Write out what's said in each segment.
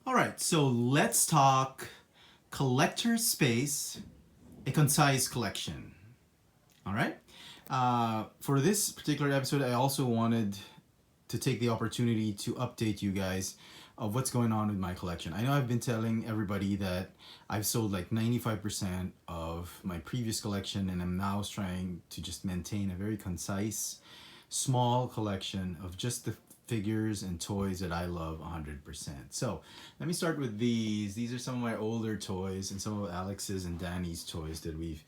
All right, so let's talk collector space, a concise collection. All right. For this particular episode, I also wanted to take the opportunity to update you guys of what's going on with my collection. I know I've been telling everybody that I've sold like 95% of my previous collection, and I'm now trying to just maintain a very concise, small collection of just the figures and toys that I love 100%. So let me start with these. These are some of my older toys and some of Alex's and Danny's toys that we've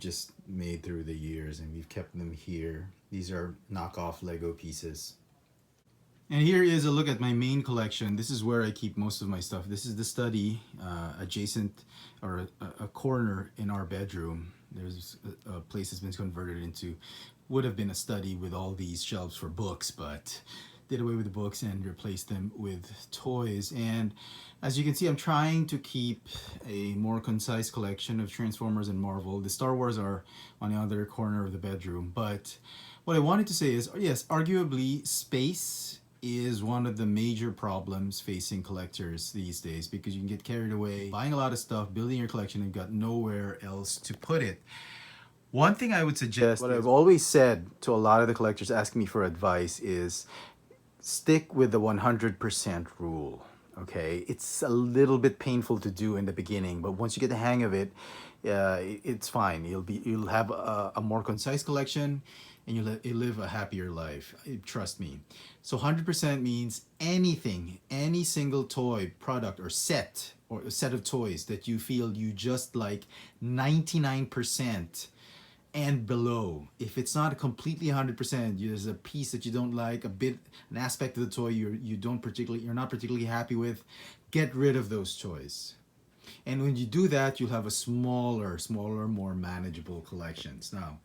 just made through the years, and we've kept them here. These are knockoff Lego pieces. And here is a look at my main collection. This is where I keep most of my stuff. This is the study, adjacent, or a corner in our bedroom. There's a place that's been converted into, would have been a study with all these shelves for books, but did away with the books and replaced them with toys. And as you can see, I'm trying to keep a more concise collection of Transformers and Marvel. The Star Wars are on the other corner of the bedroom. But what I wanted to say is, yes, arguably space is one of the major problems facing collectors these days, because you can get carried away buying a lot of stuff, building your collection, and got nowhere else to put it. One thing I would suggest, what I've always said to a lot of the collectors asking me for advice, is stick with the 100% rule. Okay, it's a little bit painful to do in the beginning, but once you get the hang of it, it's fine. You'll have a more concise collection, and you'll live a happier life. Trust me. So 100% means anything, any single toy, product, or set of toys that you feel you just like 99% and below. If it's not completely 100%, there's a piece that you don't like, an aspect of the toy you're not particularly happy with, get rid of those toys. And when you do that, you'll have a smaller, more manageable collections. Now,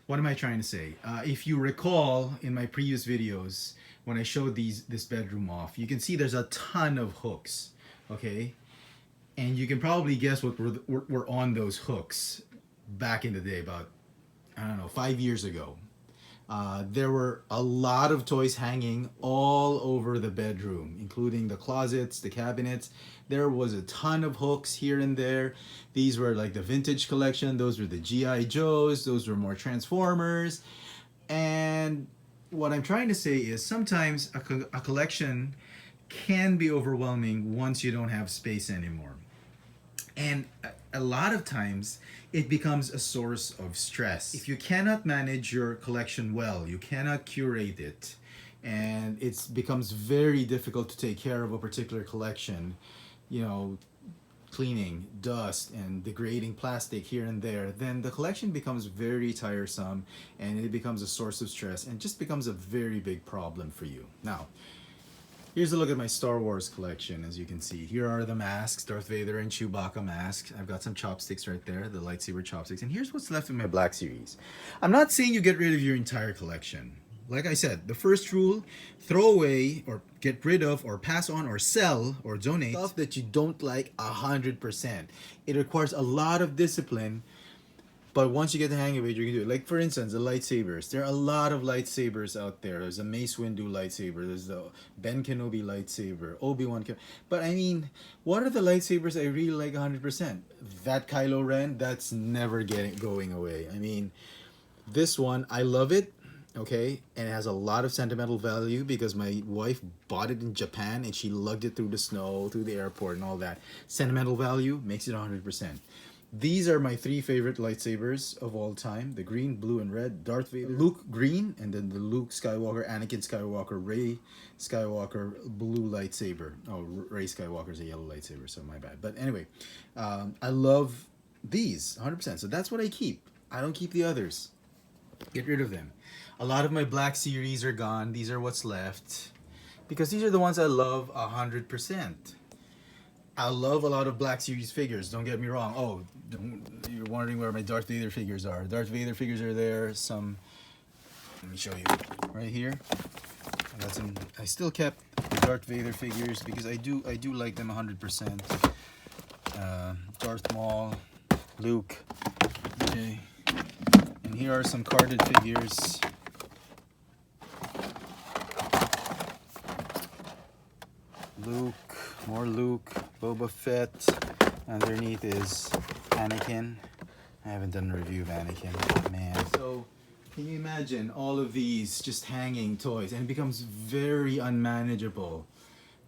what am I trying to say? If you recall in my previous videos, when I showed this bedroom off, you can see there's a ton of hooks, okay? And you can probably guess what were on those hooks back in the day, about, I don't know, 5 years ago. There were a lot of toys hanging all over the bedroom, including the closets, the cabinets. There was a ton of hooks here and there. These were like the vintage collection. Those were the G.I. Joes. Those were more Transformers. And what I'm trying to say is sometimes a collection can be overwhelming once you don't have space anymore. And a lot of times it becomes a source of stress. If you cannot manage your collection well, you cannot curate it, and it becomes very difficult to take care of a particular collection, cleaning, dust, and degrading plastic here and there, then the collection becomes very tiresome, and it becomes a source of stress, and just becomes a very big problem for you. Now, here's a look at my Star Wars collection. As you can see, here are the masks, Darth Vader and Chewbacca masks. I've got some chopsticks right there, the lightsaber chopsticks. And here's what's left of my Black Series. I'm not saying you get rid of your entire collection. Like I said, the first rule, throw away or get rid of or pass on or sell or donate stuff that you don't like 100%. It requires a lot of discipline, but once you get the hang of it, you can do it. Like, for instance, the lightsabers. There are a lot of lightsabers out there. There's a Mace Windu lightsaber. There's the Ben Kenobi lightsaber. Obi-Wan Kenobi. But I mean, what are the lightsabers I really like 100%? That Kylo Ren, that's never going away. I mean, this one, I love it. Okay, and it has a lot of sentimental value because my wife bought it in Japan and she lugged it through the snow, through the airport and all that. Sentimental value makes it 100%. These are my 3 favorite lightsabers of all time. The green, blue, and red. Darth Vader, Luke green, and then the Luke Skywalker, Anakin Skywalker, Rey Skywalker blue lightsaber. Oh, Rey Skywalker's a yellow lightsaber, so my bad. But anyway, I love these 100%. So that's what I keep. I don't keep the others. Get rid of them. A lot of my Black Series are gone. These are what's left, because these are the ones I love 100%. I love a lot of Black Series figures, don't get me wrong. Oh, you're wondering where my Darth Vader figures are. Darth Vader figures are there. Some, let me show you. Right here. I still kept the Darth Vader figures because I do like them 100%. Darth Maul, Luke. Okay. And here are some carded figures. Luke, More Luke, Boba Fett. Underneath is Anakin. I haven't done a review of Anakin, man. So, can you imagine all of these just hanging toys? And it becomes very unmanageable.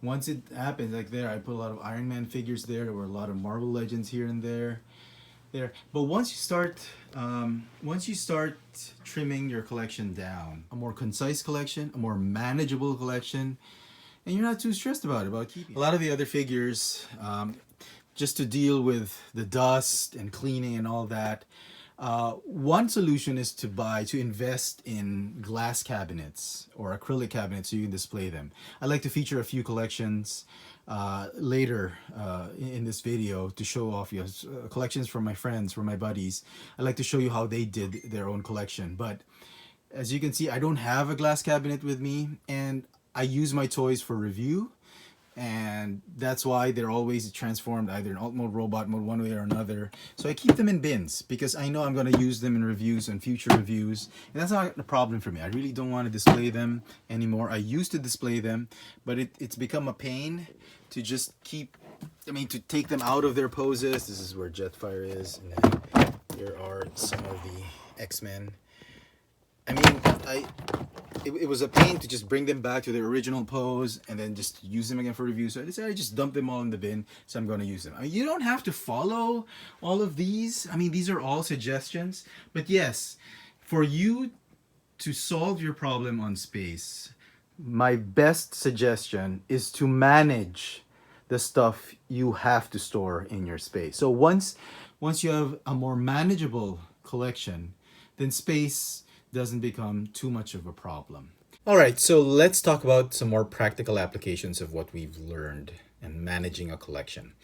Once it happens, like there, I put a lot of Iron Man figures there. There were a lot of Marvel Legends here and there. But once you start trimming your collection down, a more concise collection, a more manageable collection, and you're not too stressed about keeping a lot of the other figures, just to deal with the dust and cleaning and all that. One solution is to invest in glass cabinets or acrylic cabinets so you can display them. I like to feature a few collections later in this video to show off collections from my friends, from my buddies. I like to show you how they did their own collection. But as you can see, I don't have a glass cabinet with me, and I use my toys for review. And that's why they're always transformed either in alt mode, robot mode, one way or another. So I keep them in bins because I know I'm going to use them in reviews and future reviews. And that's not a problem for me. I really don't want to display them anymore. I used to display them, but it's become a pain to just to take them out of their poses. This is where Jetfire is. And then here are some of the X-Men. I mean, it was a pain to just bring them back to their original pose and then just use them again for review. So I decided to just dump them all in the bin, so I'm going to use them. I mean, you don't have to follow all of these. I mean, these are all suggestions. But yes, for you to solve your problem on space, my best suggestion is to manage the stuff you have to store in your space. So once you have a more manageable collection, then space doesn't become too much of a problem. All right, so let's talk about some more practical applications of what we've learned in managing a collection.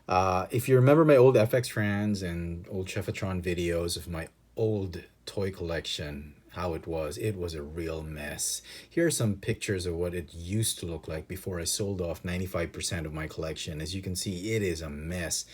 If you remember my old FX Trans and old Chefatron videos of my old toy collection, how it was a real mess. Here are some pictures of what it used to look like before I sold off 95% of my collection. As you can see, it is a mess.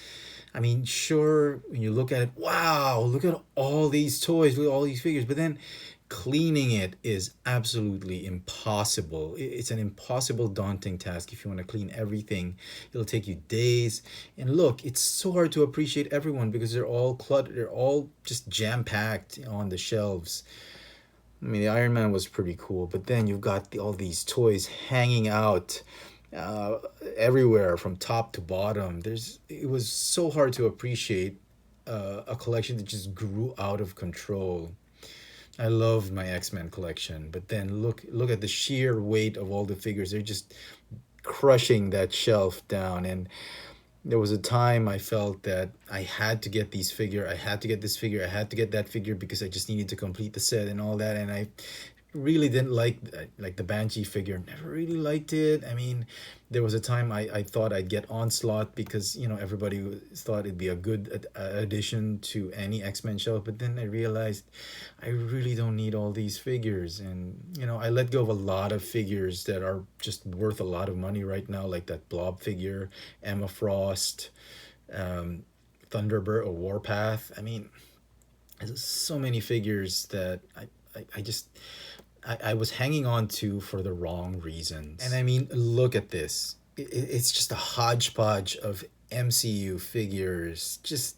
I mean, sure, when you look at it, wow, look at all these toys, look at all these figures, but then cleaning it is absolutely impossible. It's an impossible, daunting task. If you want to clean everything, it'll take you days. And look, it's so hard to appreciate everyone because they're all cluttered, they're all just jam-packed on the shelves. I mean, the Iron Man was pretty cool, but then you've got all these toys hanging out everywhere from top to bottom. It was so hard to appreciate a collection that just grew out of control. I loved my X-Men collection, but then look at the sheer weight of all the figures. They're just crushing that shelf down. And there was a time I felt that I had to get these figures. I had to get this figure. I had to get that figure because I just needed to complete the set and all that. And I really didn't like the Banshee figure. Never really liked it. I mean, there was a time I thought I'd get Onslaught because, you know, everybody thought it'd be a good addition to any X-Men shelf. But then I realized I really don't need all these figures. And, you know, I let go of a lot of figures that are just worth a lot of money right now, like that Blob figure, Emma Frost, Thunderbird or Warpath. I mean, there's so many figures that I was hanging on to for the wrong reasons. And I mean, look at this. It's just a hodgepodge of MCU figures. Just,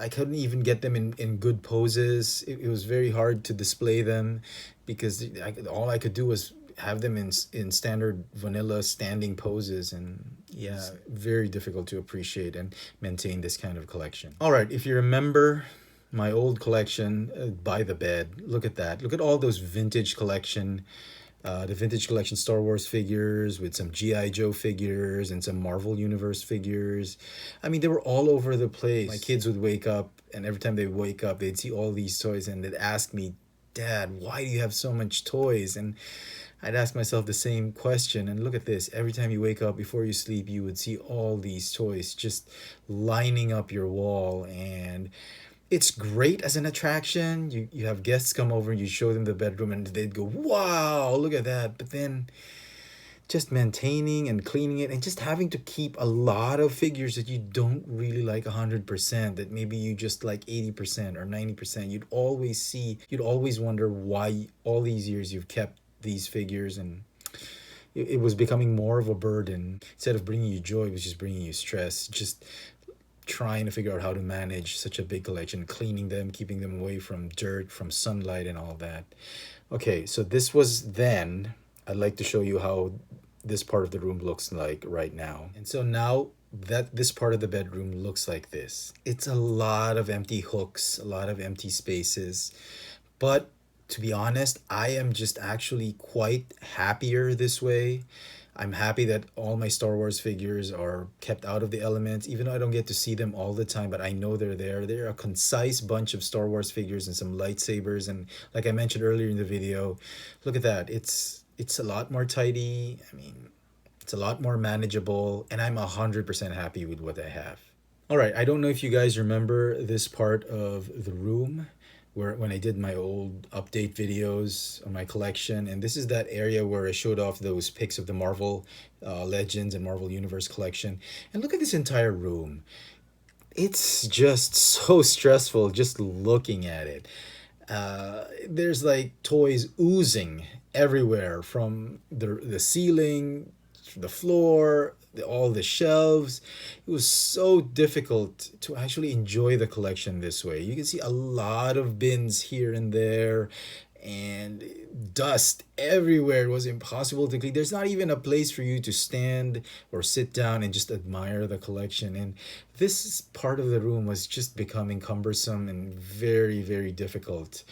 I couldn't even get them in good poses. It was very hard to display them because all I could do was have them in standard vanilla standing poses. And yeah, very difficult to appreciate and maintain this kind of collection. All right, if you remember my old collection by the bed, look at that. Look at all those vintage collection, the vintage collection Star Wars figures with some G.I. Joe figures and some Marvel Universe figures. I mean, they were all over the place. My kids would wake up, and every time they wake up, they'd see all these toys, and they'd ask me, "Dad, why do you have so much toys?" And I'd ask myself the same question. And look at this. Every time you wake up, before you sleep, you would see all these toys just lining up your wall. And it's great as an attraction. You have guests come over and you show them the bedroom and they'd go, "Wow, look at that." But then just maintaining and cleaning it and just having to keep a lot of figures that you don't really like 100%, that maybe you just like 80% or 90%. You'd always wonder why all these years you've kept these figures. And it was becoming more of a burden. Instead of bringing you joy, it was just bringing you stress. Just trying to figure out how to manage such a big collection, cleaning them, keeping them away from dirt, from sunlight, and all that. Okay, so this was then. I'd like to show you how this part of the room looks like right now. And so now that this part of the bedroom looks like this, it's a lot of empty hooks, a lot of empty spaces. But to be honest, I am just actually quite happier this way. I'm happy that all my Star Wars figures are kept out of the elements, even though I don't get to see them all the time, but I know they're there. They're a concise bunch of Star Wars figures and some lightsabers. And like I mentioned earlier in the video, look at that. It's a lot more tidy. I mean, it's a lot more manageable, and I'm 100% happy with what I have. All right, I don't know if you guys remember this part of the room where when I did my old update videos on my collection, and this is that area where I showed off those pics of the Marvel Legends and Marvel Universe collection. And look at this entire room. It's just so stressful just looking at it. There's like toys oozing everywhere from the ceiling, the floor, all the shelves. It was so difficult to actually enjoy the collection this way. You can see a lot of bins here and there, and dust everywhere. It was impossible to clean. There's not even a place for you to stand or sit down and just admire the collection. And this part of the room was just becoming cumbersome and very, very difficult.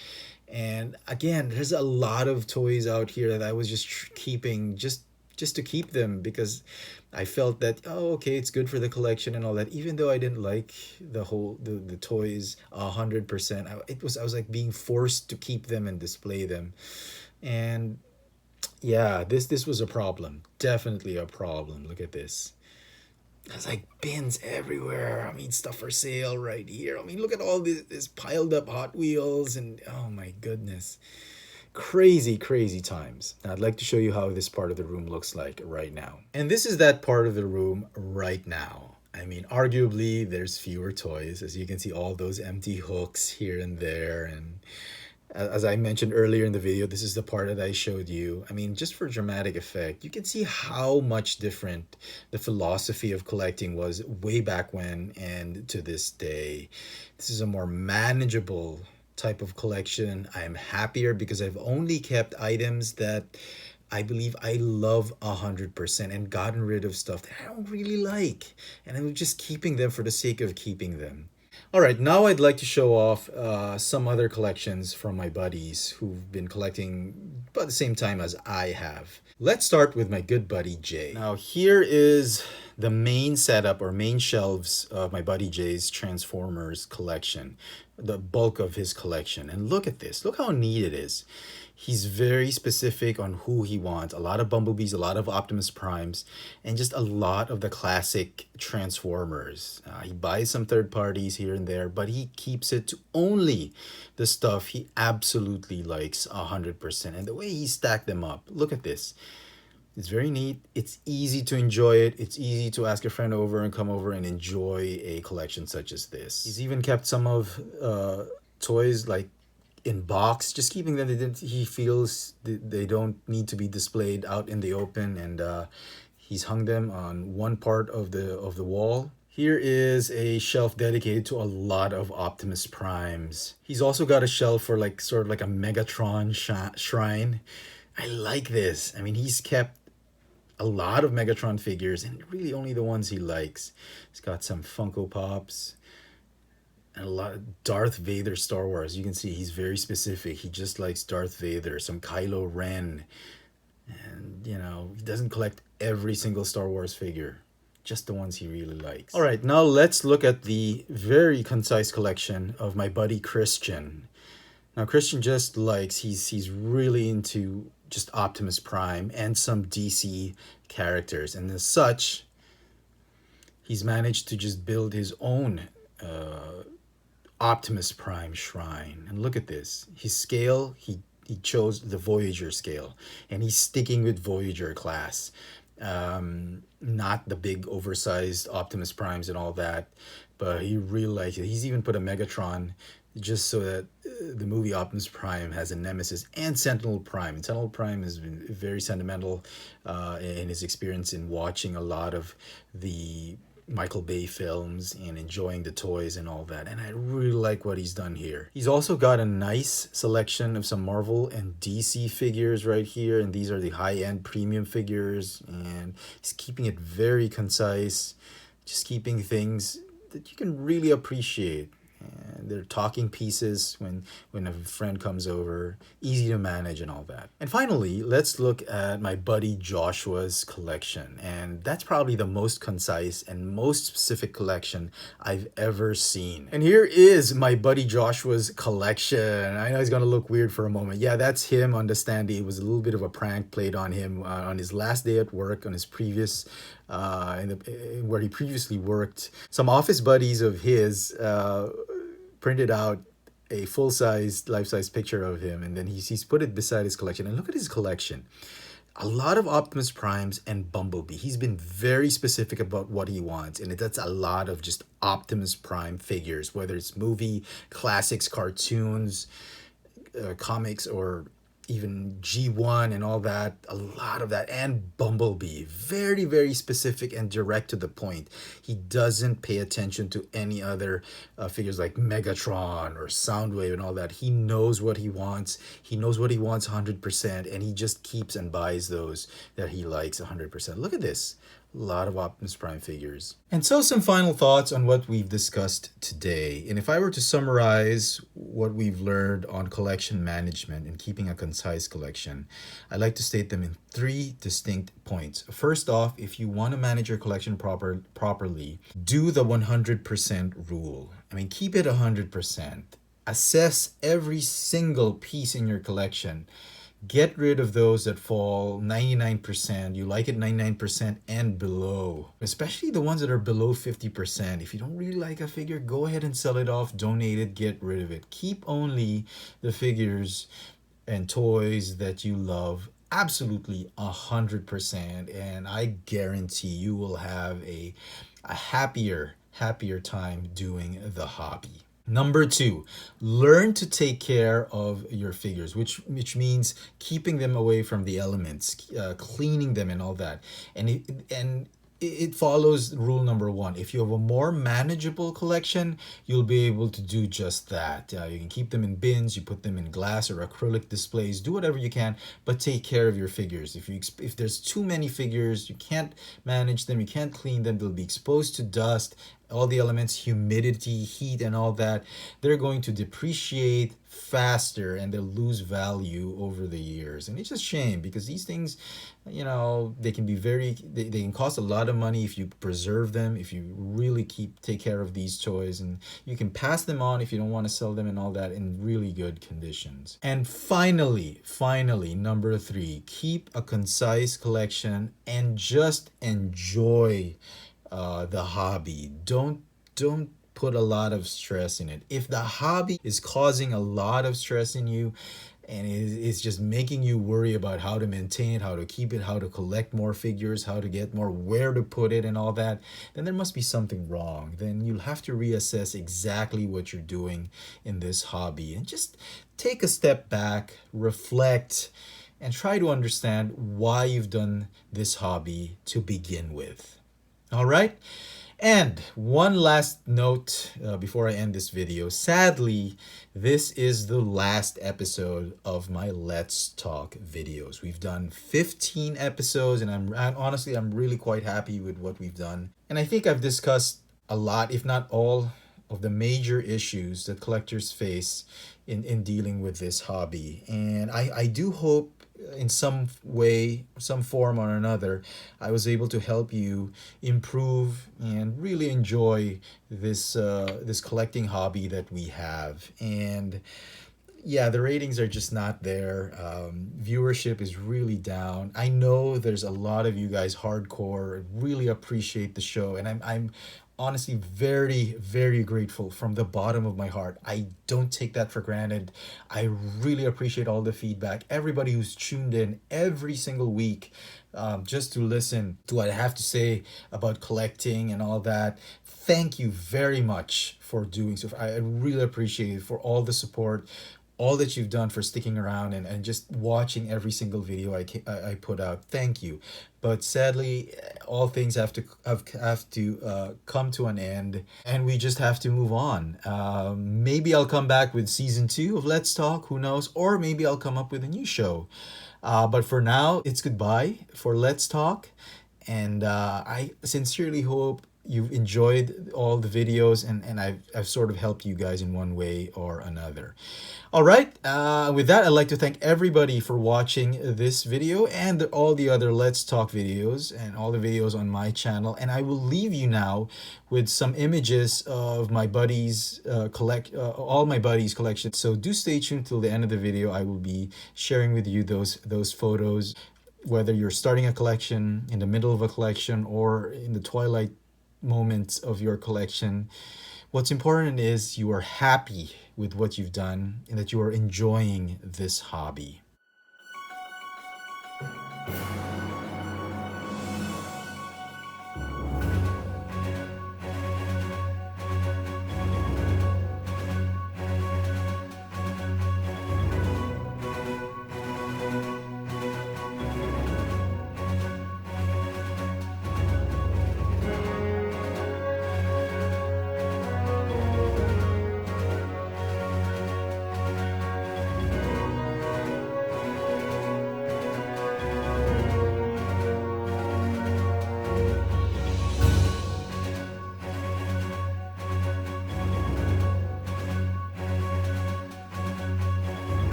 And again, there's a lot of toys out here that I was just keeping just to keep them because I felt that, oh, okay, it's good for the collection and all that. Even though I didn't like the toys 100%, I was like being forced to keep them and display them. And yeah, this was a problem. Definitely a problem. Look at this. There's like bins everywhere. I mean, stuff for sale right here. I mean, look at all this piled up Hot Wheels, and oh my goodness. Crazy, crazy times. Now, I'd like to show you how this part of the room looks like right now. And this is that part of the room right now. I mean, arguably, there's fewer toys. As you can see, all those empty hooks here and there. And as I mentioned earlier in the video, this is the part that I showed you. I mean, just for dramatic effect, you can see how much different the philosophy of collecting was way back when and to this day. This is a more manageable type of collection. I am happier because I've only kept items that I believe I love 100% and gotten rid of stuff that I don't really like. And I'm just keeping them for the sake of keeping them. All right, now I'd like to show off some other collections from my buddies who've been collecting about the same time as I have. Let's start with my good buddy Jay. Now here is the main setup or main shelves of my buddy Jay's Transformers collection, the bulk of his collection. And look at this, look how neat it is. He's very specific on who he wants. A lot of Bumblebees, a lot of Optimus Primes, and just a lot of the classic Transformers. He buys some third parties here and there, but he keeps it to only the stuff he absolutely likes 100%. And the way he stacked them up, look at this. It's very neat. It's easy to enjoy it. It's easy to ask a friend over and come over and enjoy a collection such as this. He's even kept some of toys like in box, just keeping them. He feels they don't need to be displayed out in the open, and he's hung them on one part of the wall. Here is a shelf dedicated to a lot of Optimus Primes. He's also got a shelf for like sort of like a Megatron shrine. I like this. I mean, he's kept a lot of Megatron figures and really only the ones he likes. He's got some Funko Pops and a lot of Darth Vader Star Wars. You can see he's very specific. He just likes Darth Vader, some Kylo Ren. And, you know, he doesn't collect every single Star Wars figure, just the ones he really likes. All right, now let's look at the very concise collection of my buddy Christian. Now, Christian just likes, he's really into just Optimus Prime and some DC characters. And as such, he's managed to just build his own Optimus Prime shrine. And look at this. His scale, he chose the Voyager scale. And he's sticking with Voyager class. Not the big oversized Optimus Primes and all that. But he really likes it. He's even put a Megatron just so that the movie Optimus Prime has a nemesis, and Sentinel Prime. And Sentinel Prime has been very sentimental in his experience in watching a lot of the Michael Bay films and enjoying the toys and all that. And I really like what he's done here. He's also got a nice selection of some Marvel and DC figures right here. And these are the high-end premium figures. And he's keeping it very concise, just keeping things that you can really appreciate. And they're talking pieces when a friend comes over, easy to manage and all that. And finally, let's look at my buddy Joshua's collection. And that's probably the most concise and most specific collection I've ever seen. And here is my buddy Joshua's collection. I know it's gonna look weird for a moment. Yeah, that's him on the standee. It was a little bit of a prank played on him on his last day at work, on his previous where he previously worked. Some office buddies of his printed out a full-size, life-size picture of him, and then he's put it beside his collection. And look at his collection. A lot of Optimus Primes and Bumblebee. He's been very specific about what he wants, and that's a lot of just Optimus Prime figures, whether it's movie, classics, cartoons, comics, or even G1 and all that, a lot of that, and Bumblebee. Very, very specific and direct to the point. He doesn't pay attention to any other figures like Megatron or Soundwave and all that. He knows what he wants. He knows what he wants 100%, and he just keeps and buys those that he likes 100%. Look at this. A lot of Optimus Prime figures. And so some final thoughts on what we've discussed today. And if I were to summarize what we've learned on collection management and keeping a concise collection, I'd like to state them in 3 distinct points. First off, if you want to manage your collection properly, do the 100% rule. I mean, keep it 100%. Assess every single piece in your collection. Get rid of those that fall 99%. You like it 99% and below. Especially the ones that are below 50%. If you don't really like a figure, go ahead and sell it off, donate it, get rid of it. Keep only the figures and toys that you love absolutely 100%. And I guarantee you will have a happier time doing the hobby. Number 2, learn to take care of your figures, which means keeping them away from the elements, cleaning them and all that. And it follows rule number 1. If you have a more manageable collection, you'll be able to do just that. You can keep them in bins, you put them in glass or acrylic displays, do whatever you can, but take care of your figures. If there's too many figures, you can't manage them, you can't clean them, they'll be exposed to dust, all the elements, humidity, heat, and all that. They're going to depreciate faster and they'll lose value over the years. And it's a shame because these things, you know, they can be they can cost a lot of money if you preserve them, if you really take care of these toys, and you can pass them on if you don't want to sell them and all that in really good conditions. And finally, number 3, keep a concise collection and just enjoy the hobby. Don't put a lot of stress in it. If the hobby is causing a lot of stress in you and it's just making you worry about how to maintain it, how to keep it, how to collect more figures, how to get more, where to put it and all that, then there must be something wrong. Then you'll have to reassess exactly what you're doing in this hobby and just take a step back, reflect, and try to understand why you've done this hobby to begin with. All right. And one last note before I end this video. Sadly, this is the last episode of my Let's Talk videos. We've done 15 episodes, and I'm really quite happy with what we've done. And I think I've discussed a lot, if not all, of the major issues that collectors face in dealing with this hobby. And I do hope in some way, some form or another, I was able to help you improve and really enjoy this this collecting hobby that we have. And yeah, the ratings are just not there. Viewership is really down. I know there's a lot of you guys hardcore, really appreciate the show, and I'm honestly very, very grateful from the bottom of my heart. I don't take that for granted. I really appreciate all the feedback, everybody who's tuned in every single week, just to listen to what I have to say about collecting and all that. Thank you very much for doing so. I really appreciate it, for all the support, all that you've done, for sticking around and just watching every single video I put out. Thank you. But sadly, all things have to come to an end, and we just have to move on. Maybe I'll come back with season 2 of Let's Talk. Who knows? Or maybe I'll come up with a new show. But for now, it's goodbye for Let's Talk. And I sincerely hope you've enjoyed all the videos, and I've sort of helped you guys in one way or another. All right, with that, I'd like to thank everybody for watching this video and all the other Let's Talk videos and all the videos on my channel. And I will leave you now with some images of my buddies all my buddies collection. So do stay tuned till the end of the video. I will be sharing with you those photos, whether you're starting a collection, in the middle of a collection, or in the twilight moments of your collection. What's important is you are happy with what you've done and that you are enjoying this hobby.